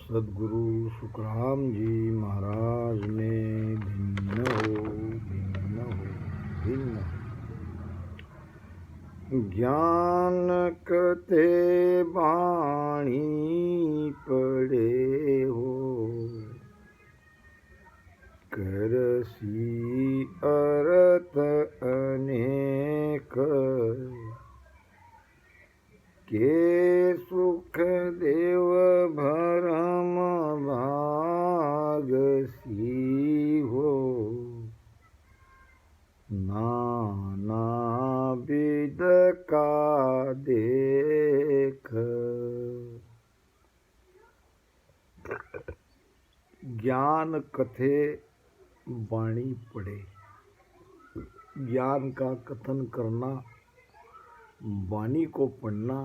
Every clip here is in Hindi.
सद्गुरु सुखराम जी महाराज ने भिन्न हो ज्ञान कते बाणी पड़े हो करसी अर्थ अनेक के सुख देव भरम भागसी हो नाना विद का देख। ज्ञान कथे वाणी पढ़े। ज्ञान का कथन करना, वाणी को पढ़ना,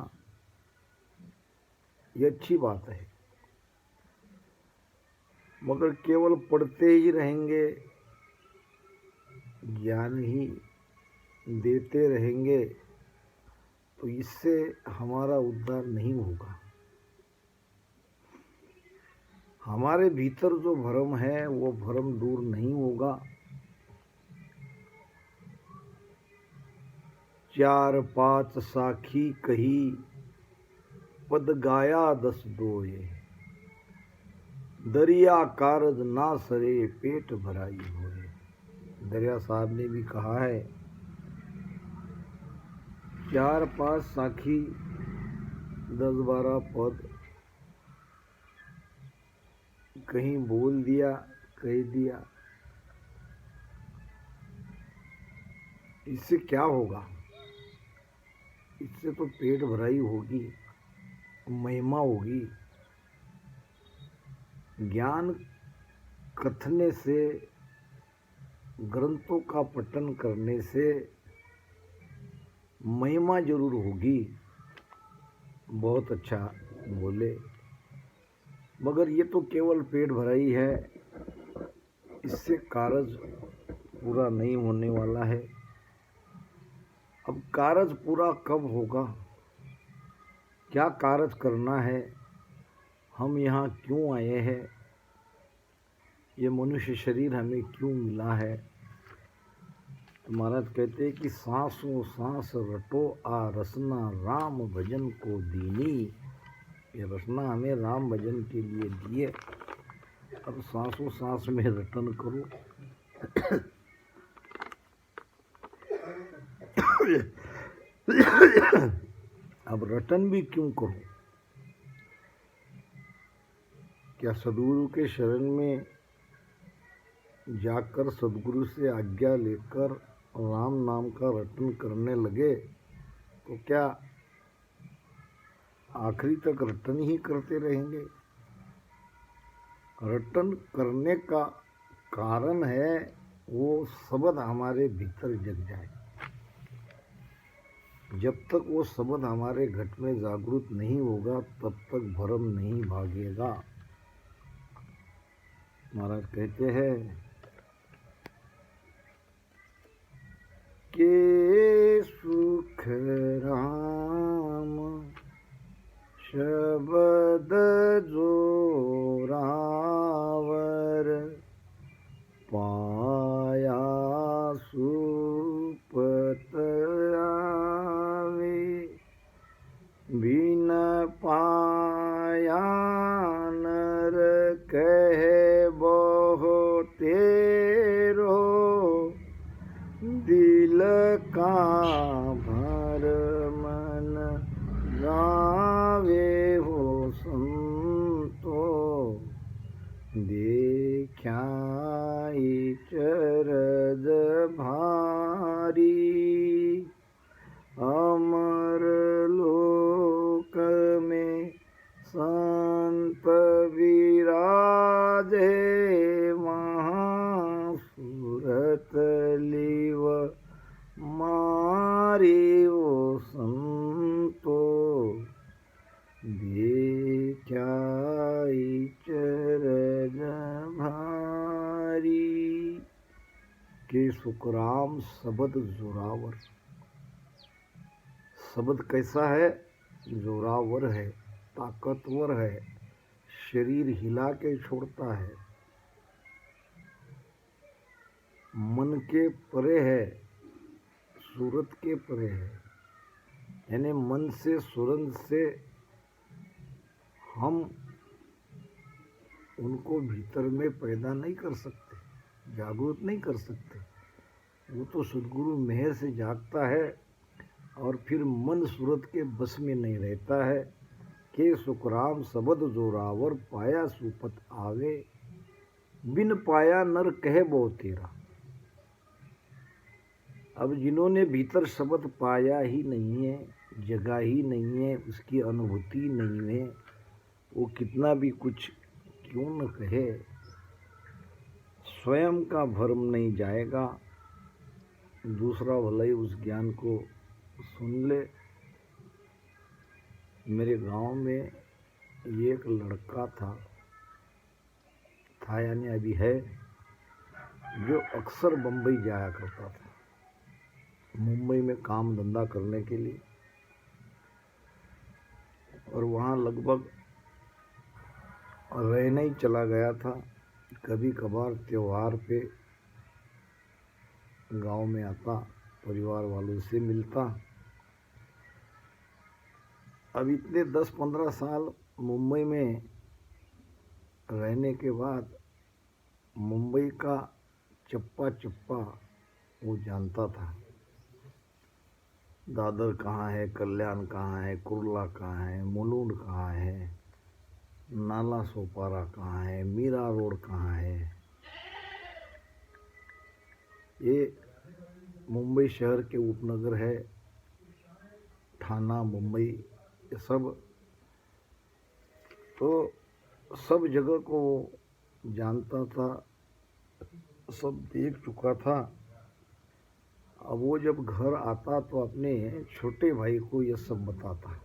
ये अच्छी बात है, मगर केवल पढ़ते ही रहेंगे, ज्ञान ही देते रहेंगे तो इससे हमारा उद्धार नहीं होगा। हमारे भीतर जो भ्रम है वो भ्रम दूर नहीं होगा। चार पांच साखी कही पद गाया दस दोए दरिया कारज ना सरे पेट भराई होए। दरिया साहब ने भी कहा है, चार पांच साखी 10-12 पद कहीं बोल दिया, कह दिया, इससे क्या होगा? इससे तो पेट भराई होगी, महिमा होगी। ज्ञान कथने से, ग्रंथों का पठन करने से महिमा जरूर होगी। बहुत अच्छा बोले, मगर ये तो केवल पेट भराई है, इससे कारज पूरा नहीं होने वाला है। अब कारज पूरा कब होगा? क्या कारज करना है? हम यहाँ क्यों आए हैं? ये मनुष्य शरीर हमें क्यों मिला है? तो महाराज कहते हैं कि सांसों सांस रटो आ रसना राम भजन को दीनी। ये रसना हमें राम भजन के लिए दिए। अब सांसों सांस में रटन करो। अब रटन भी क्यों करो? क्या सदगुरु के शरण में जाकर सदगुरु से आज्ञा लेकर राम नाम का रटन करने लगे तो क्या आखिरी तक रटन ही करते रहेंगे? रटन करने का कारण है वो शब्द हमारे भीतर जग जाए। जब तक वो शब्द हमारे घट में जागृत नहीं होगा तब तक भ्रम नहीं भागेगा। महाराज कहते हैं के सुख राम शब्द जोरावर पाया सुपत आवे बिन पाया नर कहे बहु तेरो दिल का भर मन गावे हो संतो देख्याई चरज भारी अमर लोक में संत विराजे महासुरत लिव मारी वो संतो देख्याई चरज भारी। के सुखराम शब्द जोरावर। शब्द कैसा है? जोरावर है, ताकतवर है, शरीर हिला के छोड़ता है, मन के परे है, सूरत के परे है। यानी मन से सूरत से हम उनको भीतर में पैदा नहीं कर सकते, जागृत नहीं कर सकते। वो तो सद्गुरु मेहर से जागता है और फिर मन सूरत के बस में नहीं रहता है कि सुखराम सबद जोरावर पाया सुपत आवे, बिन पाया नर कहे बो तेरा। अब जिन्होंने भीतर शब्द पाया ही नहीं है, जगह ही नहीं है, उसकी अनुभूति नहीं है, वो कितना भी कुछ क्यों न कहे, स्वयं का भ्रम नहीं जाएगा। दूसरा भले ही उस ज्ञान को सुन ले। मेरे गांव में एक लड़का था यानी अभी है, जो अक्सर बम्बई जाया करता था, मुंबई में काम धंधा करने के लिए। और वहाँ लगभग रहने ही चला गया था। कभी कभार त्योहार पे गांव में आता, परिवार वालों से मिलता। अब इतने 10-15 साल मुंबई में रहने के बाद मुंबई का चप्पा चप्पा वो जानता था। दादर कहाँ है, कल्याण कहाँ है, कुर्ला कहाँ है, मुलुंड कहाँ है, नाला सोपारा कहाँ है, मीरा रोड कहाँ है। ये मुंबई शहर के उपनगर है, थाना मुंबई, ये सब तो सब जगह को जानता था, सब देख चुका था। अब वो जब घर आता तो अपने छोटे भाई को ये सब बताता,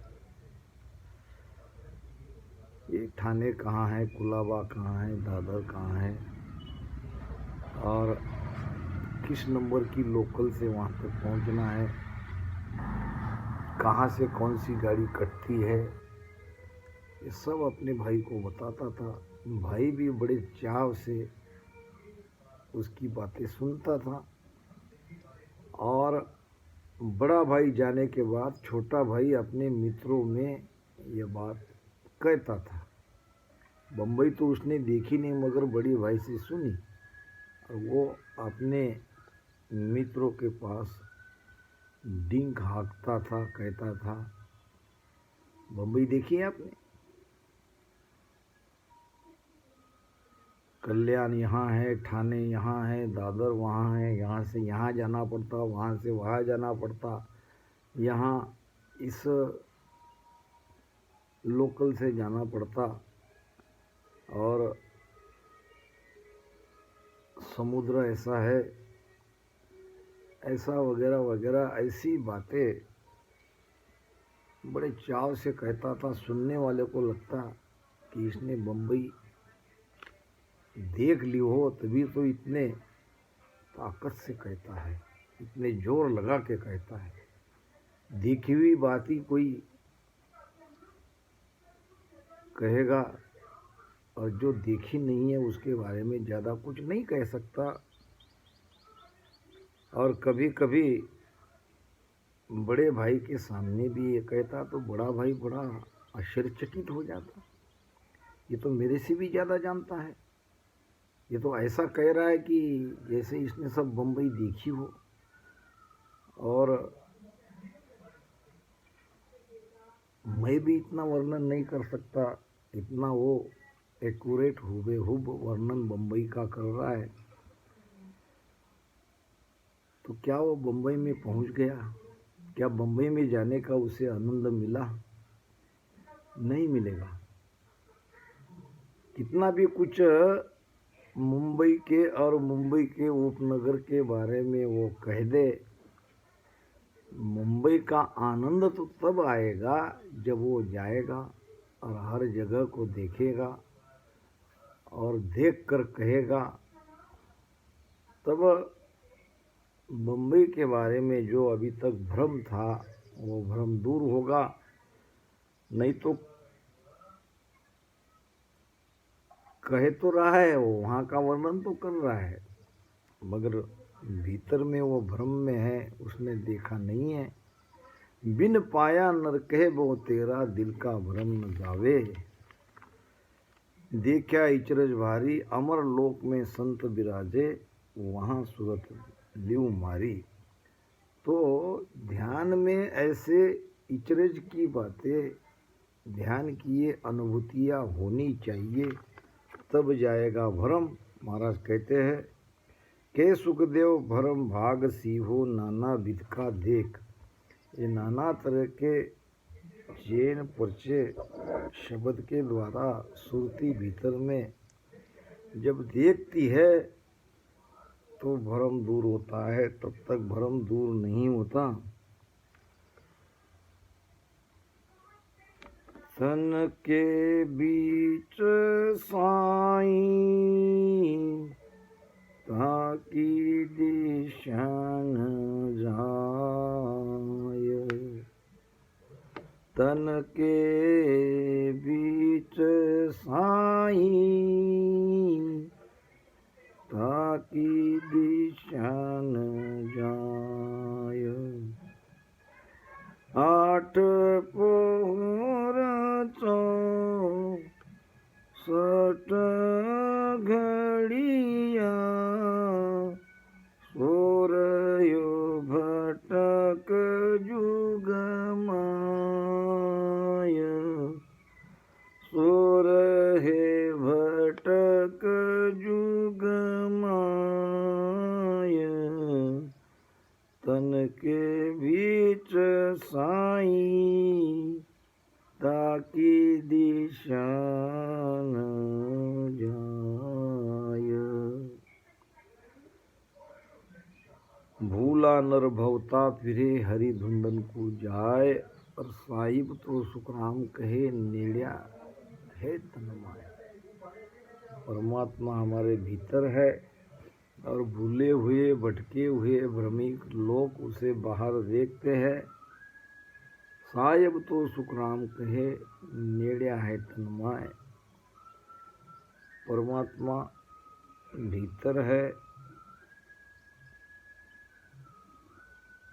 ये थाने कहाँ है, कुलाबा कहाँ है, दादर कहाँ है, और किस नंबर की लोकल से वहाँ तक पहुँचना है, कहाँ से कौन सी गाड़ी कटती है, ये सब अपने भाई को बताता था। भाई भी बड़े चाव से उसकी बातें सुनता था। और बड़ा भाई जाने के बाद छोटा भाई अपने मित्रों में ये बात कहता था। बम्बई तो उसने देखी नहीं, मगर बड़ी भाई से सुनी। और वो अपने मित्रों के पास डिंक हाँकता था, कहता था, बम्बई देखी है आपने, कल्याण यहाँ है, ठाणे यहाँ है, दादर वहाँ है, यहाँ से यहाँ जाना पड़ता, वहाँ से वहाँ जाना पड़ता, यहाँ इस लोकल से जाना पड़ता, और समुद्र ऐसा है, ऐसा वगैरह वगैरह ऐसी बातें बड़े चाव से कहता था। सुनने वाले को लगता कि इसने बम्बई देख ली हो, तभी तो इतने ताकत से कहता है, इतने जोर लगा के कहता है। देखी हुई बात ही कोई कहेगा, और जो देखी नहीं है उसके बारे में ज़्यादा कुछ नहीं कह सकता। और कभी कभी बड़े भाई के सामने भी ये कहता तो बड़ा भाई बड़ा आश्चर्यचकित हो जाता, ये तो मेरे से भी ज़्यादा जानता है, ये तो ऐसा कह रहा है कि जैसे इसने सब बम्बई देखी हो। और मैं भी इतना वर्णन नहीं कर सकता, इतना वो एक्यूरेट हुबेहूब वर्णन बम्बई का कर रहा है। तो क्या वो बम्बई में पहुंच गया? क्या बम्बई में जाने का उसे आनंद मिला? नहीं मिलेगा। कितना भी कुछ मुंबई के और मुंबई के उपनगर के बारे में वो कह दे, मुंबई का आनंद तो तब आएगा जब वो जाएगा और हर जगह को देखेगा और देख कर कहेगा, तब मुंबई के बारे में जो अभी तक भ्रम था वो भ्रम दूर होगा। नहीं तो कह तो रहा है, वो वहाँ का वर्णन तो कर रहा है, मगर भीतर में वो भ्रम में है, उसने देखा नहीं है। बिन पाया नर कहे वो तेरा, दिल का भ्रम न जावे। देखा इचरज भारी, अमर लोक में संत विराजे, वहाँ सूरत लिव मारी। तो ध्यान में ऐसे इचरज की बातें, ध्यान की ये अनुभूतियाँ होनी चाहिए, तब जाएगा भरम। महाराज कहते हैं के सुखदेव भरम भाग सीहो, नाना विध का देख। ये नाना तरह के चैन पर्चे शब्द के द्वारा सुरती भीतर में जब देखती है तो भरम दूर होता है, तब तक भरम दूर नहीं होता। तन के बीच साईं, ताकि दिशा न जाय। तन के बीच साईं, ताकि दिशा न जाय। आठ पोहर सट घड़िया, सोरयो भटक जुग माय। सोरहे भटक जुग माय। तन के बीच साईं, ताकि दिशा न जाय। भूला नर भवता फिरे, हरि धुंदन को जाय। और साहिब तो सुखराम कहे, नेड़िया है तन्माय। परमात्मा हमारे भीतर है, और भूले हुए भटके हुए भ्रमिक लोग उसे बाहर देखते हैं। साहिब तो सुखराम कहे, नेड़िया है तन्माय। परमात्मा भीतर है।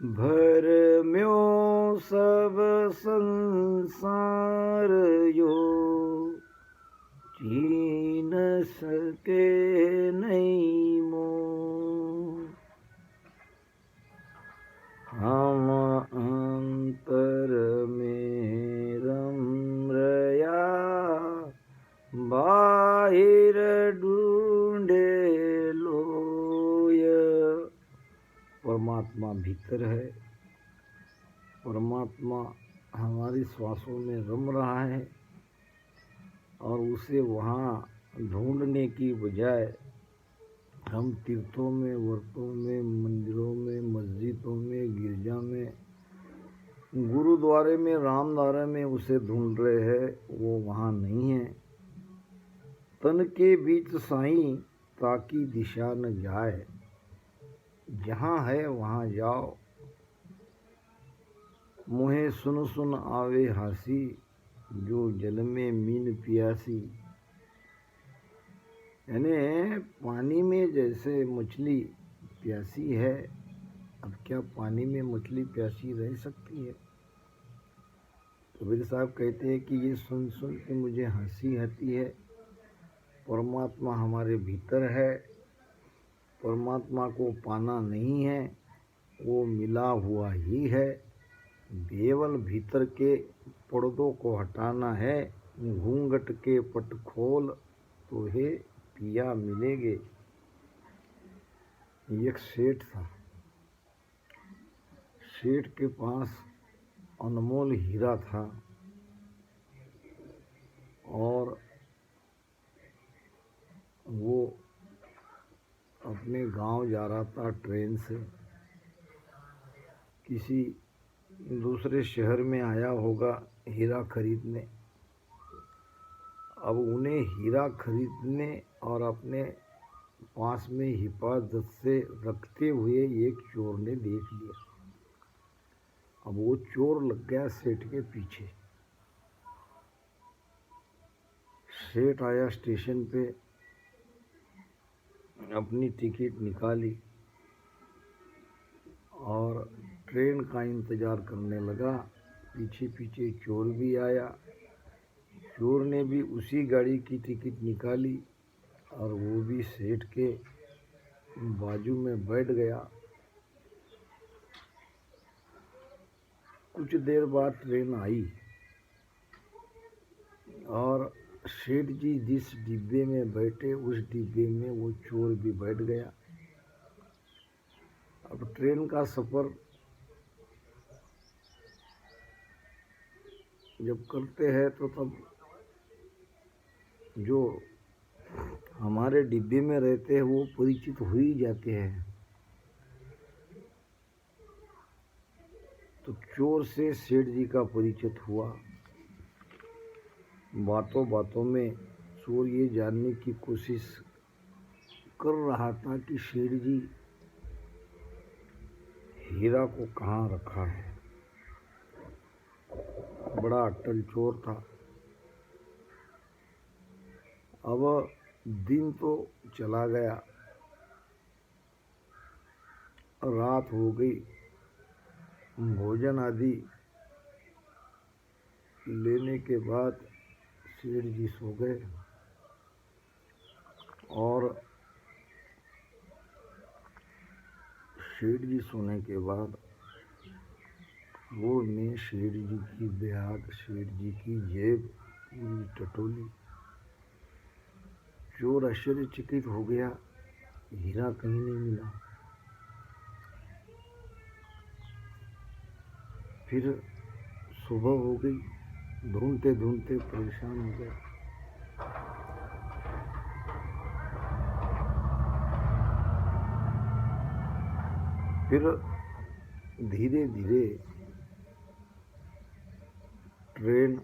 भर म्यो सब संसार यो, चीन सके नहीं मोह। हम अंतर में रम रया, बाहिर ढूंढे लोय। परमात्मा भीतर है। परमात्मा हमारी श्वासों में रम रहा है, और उसे वहाँ ढूंढने की बजाय हम तीर्थों में, व्रतों में, मंदिरों में, मस्जिदों में, गिरजा में, गुरुद्वारे में, रामद्वारे में उसे ढूंढ रहे हैं। वो वहाँ नहीं है। तन के बीच साईं, ताकि दिशा न जाए। जहाँ है वहाँ जाओ। मुहे सुन सुन आवे हासी, जो जल में मीन पियासी। यानी पानी में जैसे मछली प्यासी है, अब क्या पानी में मछली प्यासी रह सकती है? कबीर साहब कहते हैं कि ये सुन सुन के मुझे हंसी आती है। परमात्मा हमारे भीतर है। परमात्मा को पाना नहीं है, वो मिला हुआ ही है। केवल भीतर के पर्दों को हटाना है। घूंघट के पट खोल, तो हे पिया मिलेंगे। एक सेठ था। सेठ के पास अनमोल हीरा था, और वो अपने गांव जा रहा था ट्रेन से। किसी दूसरे शहर में आया होगा हीरा खरीदने। अब उन्हें हीरा खरीदने और अपने पास में हिफाजत से रखते हुए एक चोर ने देख लिया। अब वो चोर लग गया सेठ के पीछे। सेठ आया स्टेशन पे, अपनी टिकट निकाली और ट्रेन का इंतज़ार करने लगा। पीछे पीछे चोर भी आया। चोर ने भी उसी गाड़ी की टिकट निकाली और वो भी सेठ के बाजू में बैठ गया। कुछ देर बाद ट्रेन आई और सेठ जी जिस डिब्बे में बैठे उस डिब्बे में वो चोर भी बैठ गया। अब ट्रेन का सफ़र जब करते हैं तो तब जो हमारे डिब्बे में रहते हैं वो परिचित हो ही जाते हैं। तो चोर से सेठ जी का परिचित हुआ। बातों बातों में चोर ये जानने की कोशिश कर रहा था कि सेठ जी हीरा को कहाँ रखा है। बड़ा अट्टल चोर था। अब दिन तो चला गया, रात हो गई। भोजन आदि लेने के बाद सेठ जी सो गए और सेठ जी सोने के बाद चोर ने सेठ जी की बैग, सेठ जी की जेब पूरी टटोली। चोर आश्चर्यचकित हो गया, हीरा कहीं नहीं मिला। फिर सुबह हो गई, ढूंढते ढूंढते परेशान हो गए। फिर धीरे धीरे ट्रेन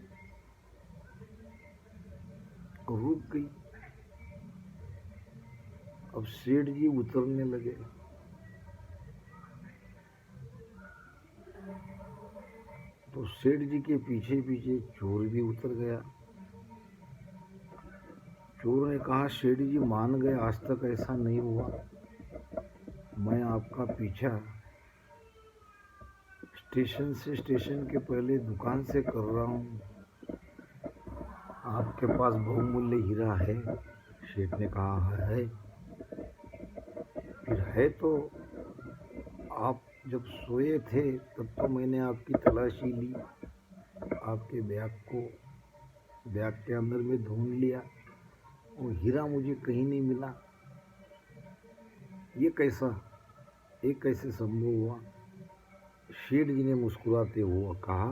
रुक गई। अब सेठ जी उतरने लगे। तो सेठ जी के पीछे पीछे चोर भी उतर गया। चोर ने कहा, सेठ जी मान गए, आज तक ऐसा नहीं हुआ। मैं आपका पीछा स्टेशन से स्टेशन के पहले दुकान से कर रहा हूँ। आपके पास बहुमूल्य हीरा है? सेठ ने कहा है। फिर है तो आप जब सोए थे तब तो मैंने आपकी तलाशी ली, आपके बैग के अंदर में ढूंढ लिया, वो हीरा मुझे कहीं नहीं मिला। ये कैसे संभव हुआ? सेठ जी ने मुस्कुराते हुए कहा,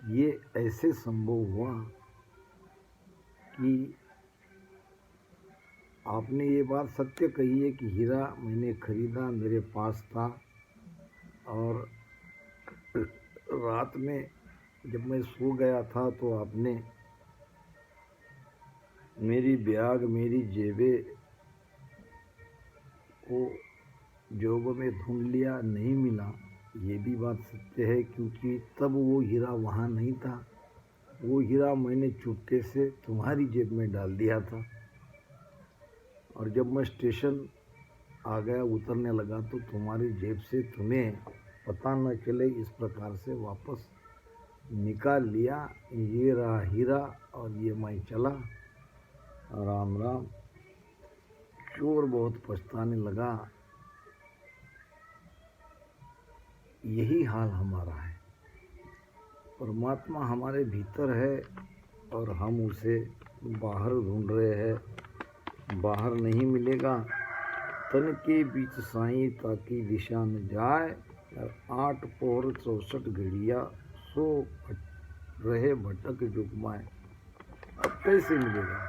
ये ऐसे संभव हुआ कि आपने ये बात सत्य कही है कि हीरा मैंने खरीदा, मेरे पास था, और रात में जब मैं सो गया था तो आपने मेरी बैग, मेरी जेबें को जेब में ढूंढ लिया, नहीं मिला। ये भी बात सत्य है क्योंकि तब वो हीरा वहाँ नहीं था। वो हीरा मैंने चुपके से तुम्हारी जेब में डाल दिया था और जब मैं स्टेशन आ गया, उतरने लगा तो तुम्हारी जेब से तुम्हें पता न चले इस प्रकार से वापस निकाल लिया। ये रहा हीरा और ये मैं चला। राम राम। चोर बहुत पछताने लगा। यही हाल हमारा है। परमात्मा हमारे भीतर है और हम उसे बाहर ढूंढ रहे हैं, बाहर नहीं मिलेगा। तन के बीच साईं ताकि दिशा न जाए, 8 पहर 64 घड़िया सो रहे भटक जुगमाए। अब कैसे मिलेगा?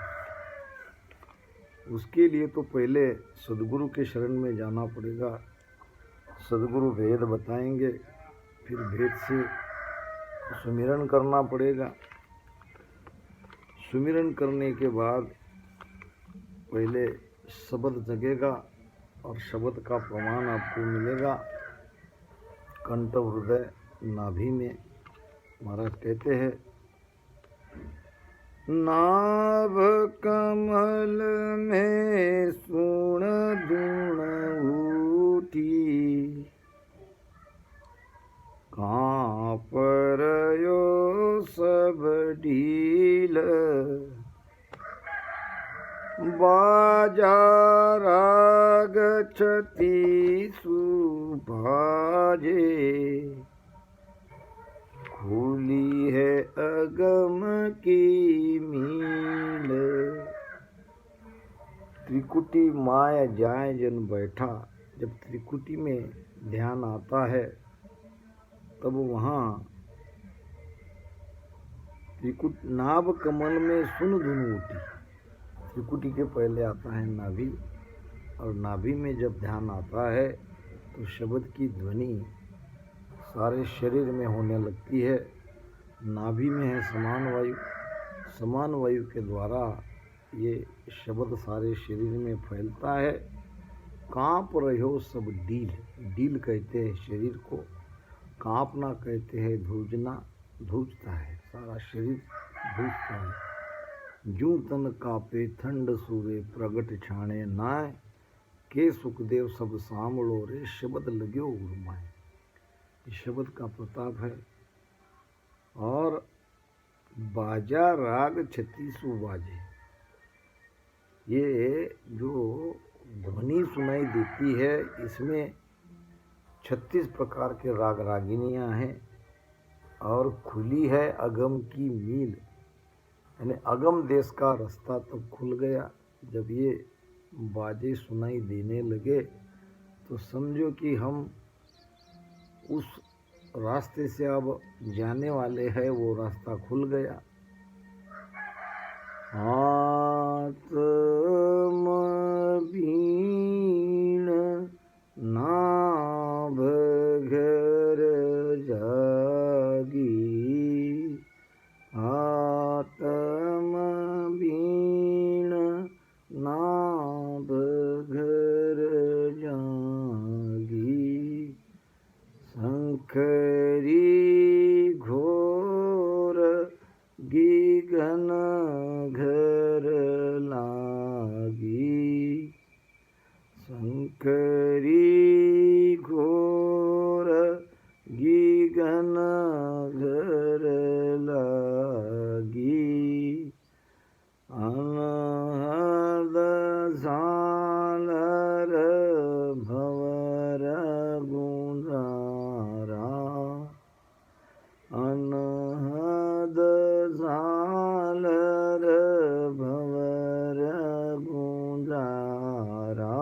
उसके लिए तो पहले सदगुरु के शरण में जाना पड़ेगा। सदगुरु वेद बताएंगे, फिर वेद से सुमिरन करना पड़ेगा। सुमिरन करने के बाद पहले शब्द जगेगा और शब्द का प्रमाण आपको मिलेगा कंठ, हृदय, नाभि में। महाराज कहते हैं, नाभ कमल में सब ढील, बाजा राग छत्तीसु बाजे, खुली है अगम की मील। त्रिकुटी माय जाए जन बैठा, जब त्रिकुटी में ध्यान आता है तब वहाँ त्रिकुट नाभ कमल में सुन धुन उठी। त्रिकुटी के पहले आता है नाभि, और नाभि में जब ध्यान आता है तो शब्द की ध्वनि सारे शरीर में होने लगती है। नाभि में है समान वायु, समान वायु के द्वारा ये शब्द सारे शरीर में फैलता है। कांप रहो सब डील, डील कहते हैं शरीर को, कांपना कहते हैं धूजना, धूजता है सारा शरीर, धूजता है। जूं तन कापे ठंड सूरे, प्रगट छाणे नाय, के सुखदेव सब सामलो रे, शब्द लग्यो उर्माए। ये शब्द का प्रताप है। और बाजा राग छत्तीसु बाजे, ये जो ध्वनि सुनाई देती है इसमें 36 प्रकार के राग रागिनियाँ हैं, और खुली है अगम की मील, यानी अगम देश का रास्ता तब खुल गया। जब ये बाजे सुनाई देने लगे तो समझो कि हम उस रास्ते से अब जाने वाले हैं, वो रास्ता खुल गया। आत्म बीण नाभ घर जागी, आत्म बीण नाभ घर जागी, शंकरी घोर गीगन घर लागी, शंकरी घोर गीगन घर लागी, अनहद झालर भंवर गुंजारा, अनहद झालर भंवर गुंजारा,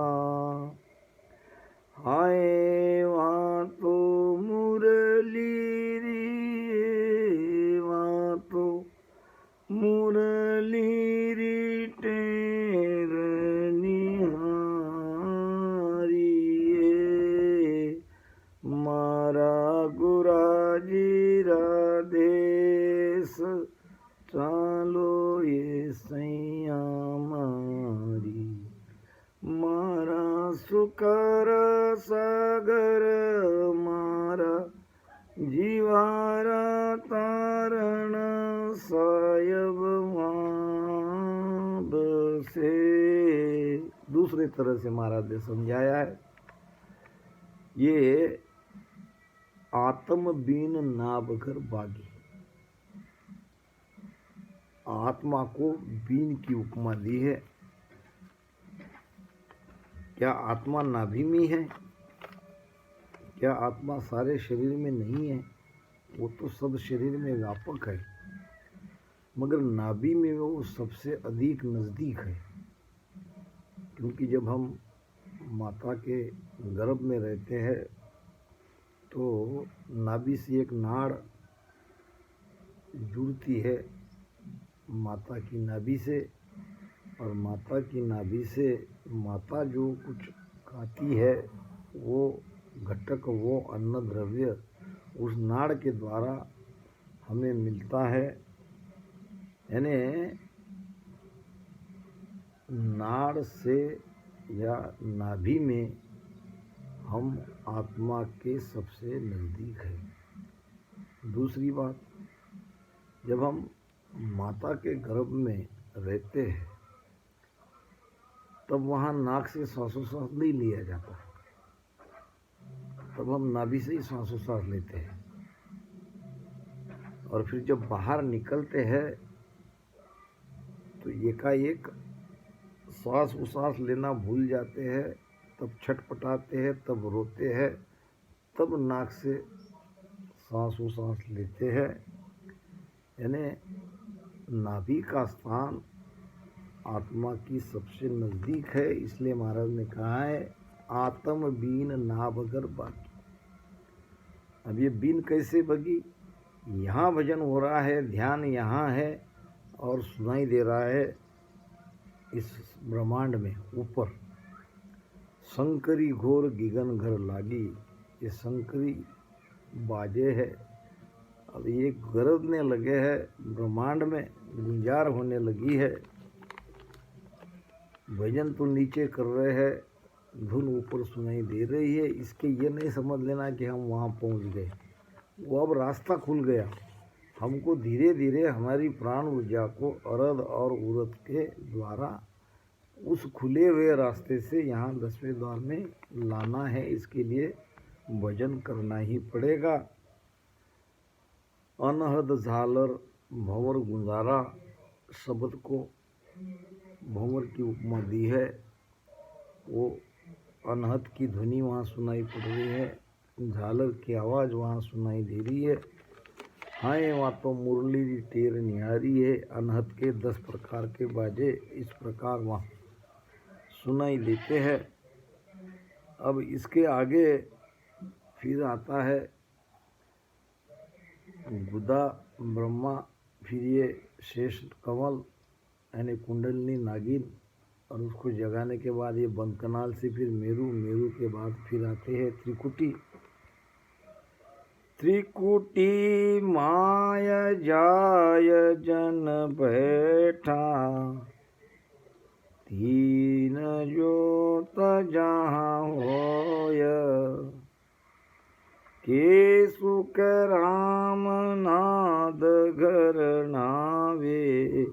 हाय वहाँ तो मुरली रे, वहाँ तो मुरली री टेर निहारिए, मारा गुराजी राधेश, चालो ये सैया मारी, मारा सुकर सागर, मारा जीवारा तारण, सायब माब से। दूसरे तरह से महाराज ने समझाया है, ये आत्म बीन नाभकर बागी, आत्मा को बीन की उपमा दी है। क्या आत्मा नाभि में है? क्या आत्मा सारे शरीर में नहीं है? वो तो सब शरीर में व्यापक है, मगर नाभि में वो सबसे अधिक नज़दीक है। क्योंकि जब हम माता के गर्भ में रहते हैं तो नाभि से एक नाड़ जुड़ती है माता की नाभि से, और माता की नाभि से माता जो कुछ खाती है वो घटक, वो अन्न द्रव्य उस नाड़ के द्वारा हमें मिलता है। यानी नाड़ से या नाभि में हम आत्मा के सबसे नज़दीक हैं। दूसरी बात, जब हम माता के गर्भ में रहते हैं तब वहाँ नाक से श्वासोच्छ्वास नहीं लिया जाता है, तब हम नाभि से ही श्वासोच्छ्वास लेते हैं। और फिर जब बाहर निकलते हैं तो एकाएक सांस उसास लेना भूल जाते हैं, तब छटपटाते हैं, तब रोते हैं, तब नाक से सांस उसास लेते हैं। यानी नाभि का स्थान आत्मा की सबसे नज़दीक है, इसलिए महाराज ने कहा है आत्म बीन नाभगर बाकी। अब ये बीन कैसे बगी? यहाँ भजन हो रहा है, ध्यान यहाँ है और सुनाई दे रहा है इस ब्रह्मांड में ऊपर शंकरी घोर गिगन घर लागी। ये शंकरी बाजे है, अब ये गरजने लगे हैं, ब्रह्मांड में गुंजार होने लगी है। भजन तो नीचे कर रहे हैं, धुन ऊपर सुनाई दे रही है। इसके ये नहीं समझ लेना कि हम वहाँ पहुँच गए, वो अब रास्ता खुल गया। हमको धीरे धीरे हमारी प्राण ऊर्जा को अरद और उरद के द्वारा उस खुले हुए रास्ते से यहाँ 10वें द्वार में लाना है। इसके लिए भजन करना ही पड़ेगा। अनहद झालर भंवर गुंजारा शब्द को भंवर की उपमा दी है। वो अनहद की ध्वनि वहाँ सुनाई पड़ रही है, झालर की आवाज़ वहाँ सुनाई दे रही है। हाँ, वहाँ तो मुरली की टेर निहारी है। अनहद के 10 प्रकार के बाजे इस प्रकार वहाँ सुनाई देते हैं। अब इसके आगे फिर आता है गुदा ब्रह्मा, फिर ये शेष कमल यानी कुंडलिनी नागिन, और उसको जगाने के बाद ये बंद कनाल से फिर मेरू, मेरू के बाद फिर आते हैं त्रिकुटी। त्रिकुटी माय जाय जन बैठा, तीन जोत जहाँ होय, के सुख राम नाद घर नावे,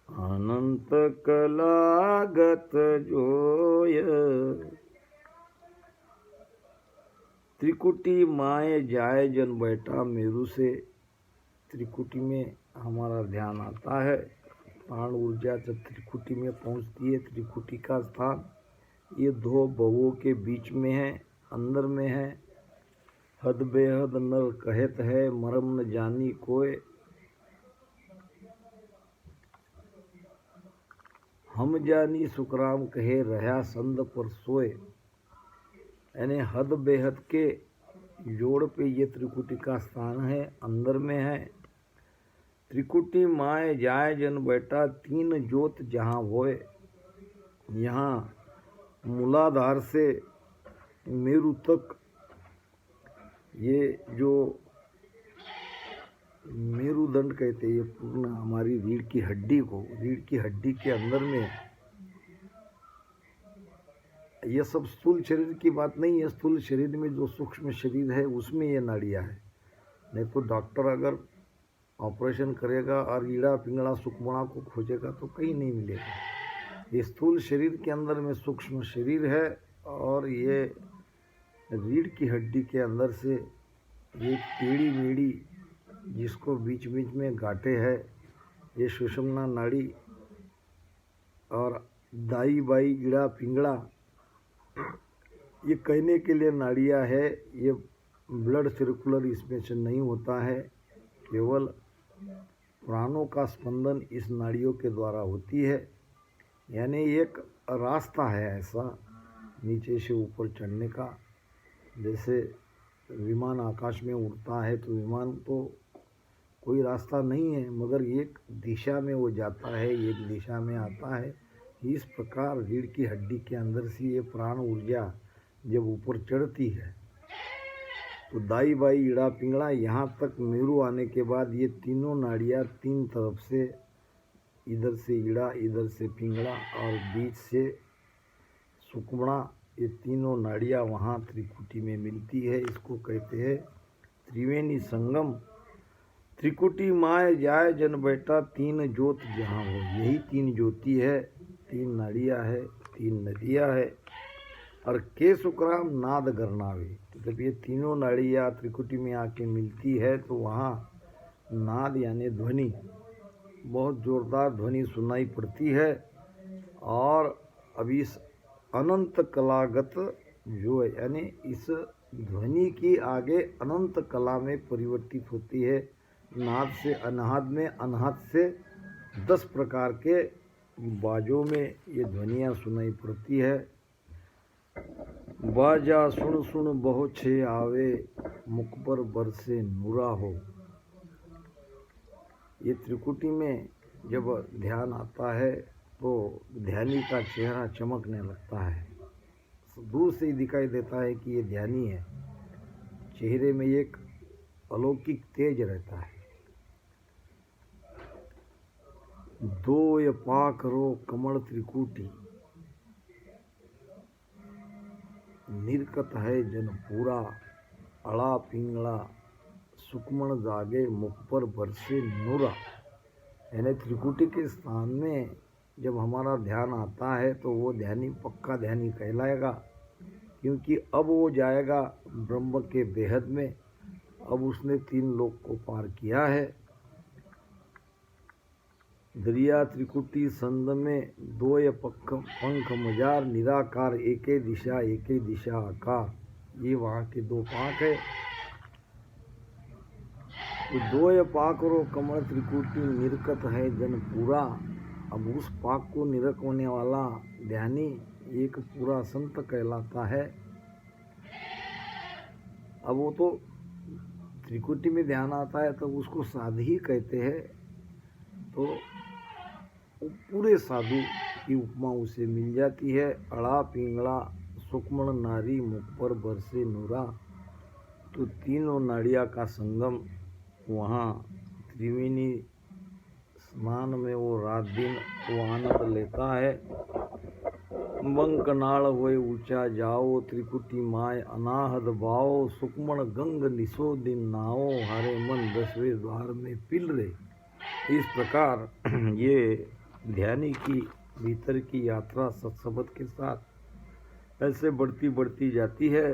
अनंत कलागत जोय। त्रिकुटी माय जाय जन बैठा, मेरू से त्रिकुटी में हमारा ध्यान आता है। प्राण ऊर्जा जब त्रिकुटी में पहुंचती है, त्रिकुटी का स्थान ये 2 भवों के बीच में है, अंदर में है। हद बेहद नर कहत है, मरम न जानी कोय, हम जानी सुखराम कहे, रहा संद पर सोए। यानी हद बेहद के जोड़ पे ये त्रिकुटी का स्थान है, अंदर में है। त्रिकुटी माय जाय जन बैठा, 3 जोत जहाँ होए। यहाँ मूलाधार से मेरु तक ये जो मेरुदंड कहते हैं, ये पूर्ण हमारी रीढ़ की हड्डी को, रीढ़ की हड्डी के अंदर में, ये सब स्थूल शरीर की बात नहीं है। स्थूल शरीर में जो सूक्ष्म शरीर है उसमें ये नाड़ियाँ है। नहीं तो डॉक्टर अगर ऑपरेशन करेगा और ईड़ा पिंगड़ा सुकमणा को खोजेगा तो कहीं नहीं मिलेगा। ये स्थूल शरीर के अंदर में सूक्ष्म शरीर है, और ये रीढ़ की हड्डी के अंदर से ये टेढ़ी मेढ़ी जिसको बीच बीच में गांठे है, ये सुषुम्ना नाड़ी और दाई बाई ईड़ा पिंगड़ा, ये कहने के लिए नाड़ियाँ है। ये ब्लड सर्कुलर इसमें से नहीं होता है, केवल प्राणों का स्पंदन इस नाड़ियों के द्वारा होती है। यानी एक रास्ता है ऐसा नीचे से ऊपर चढ़ने का। जैसे विमान आकाश में उड़ता है तो विमान तो कोई रास्ता नहीं है, मगर एक दिशा में वो जाता है, एक दिशा में आता है। इस प्रकार रीढ़ की हड्डी के अंदर से ये प्राण ऊर्जा जब ऊपर चढ़ती है तो दाई बाई ईड़ा पिंगड़ा यहाँ तक मेरू आने के बाद ये तीनों नाड़ियाँ 3 तरफ से, इधर से ईड़ा, इधर से पिंगड़ा और बीच से सुकमणा, ये तीनों नाड़ियाँ वहाँ त्रिकुटी में मिलती है। इसको कहते हैं त्रिवेणी संगम। त्रिकुटी माय जाय जन बैठा, 3 जोत जहाँ हो, यही 3 ज्योति है, 3 नाड़ियाँ है, 3 नदियाँ है। और के सुखराम नाद गरनावे, जब ये तीनों नाड़ियाँ त्रिकुटी में आके मिलती है तो वहाँ नाद यानी ध्वनि, बहुत ज़ोरदार ध्वनि सुनाई पड़ती है। और अब इस अनंत कलागत जो है यानी इस ध्वनि की आगे अनंत कला में परिवर्तित होती है। नाद से अनाहत में, अनाहत से 10 प्रकार के बाजों में ये ध्वनियाँ सुनाई पड़ती है। बाजा सुन सुन बहु छे आवे, मुख पर बरसे नूरा हो। ये त्रिकुटी में जब ध्यान आता है तो ध्यानी का चेहरा चमकने लगता है, दूर से ही दिखाई देता है कि ये ध्यानी है। चेहरे में एक अलौकिक तेज रहता है। दोय पाकरो कमल त्रिकुटी, निर्कत है जन पूरा, अड़ा पिंगला सुकमण जागे, मुख पर बरसे नूरा। यानी त्रिकुटी के स्थान में जब हमारा ध्यान आता है तो वो ध्यानी पक्का ध्यानी कहलाएगा, क्योंकि अब वो जाएगा ब्रह्म के बेहद में। अब उसने 3 लोक को पार किया है। दरिया त्रिकुटी संद में, दोय पंख मजार, निराकार एके दिशा आकार। ये वहाँ के 2 पाक है। तो दोय पाकरो कमल त्रिकुटी, निर्कत है जन पूरा। अब उस पाक को निरखने वाला ध्यानी एक पूरा संत कहलाता है। अब वो तो त्रिकुटी में ध्यान आता है तो उसको साधु ही कहते हैं। तो पूरे साधु की उपमा उसे मिल जाती है। अड़ा पिंगला सुकमण नारी, मुख पर बरसे नूरा। तो तीनों नाड़िया का संगम वहाँ त्रिवेणी स्नान में वो रात दिन वो आनंद लेता है। बंकनाल होए ऊंचा जाओ, त्रिकुटी माय अनाहद बाओ, सुकमण गंग निसो दिन नाओ, हारे मन 10वें द्वार में पिल रे। इस प्रकार ये ध्यानी की भीतर की यात्रा सत्सबद के साथ ऐसे बढ़ती जाती है।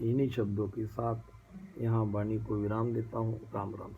इन्हीं शब्दों के साथ यहाँ वाणी को विराम देता हूँ। राम राम।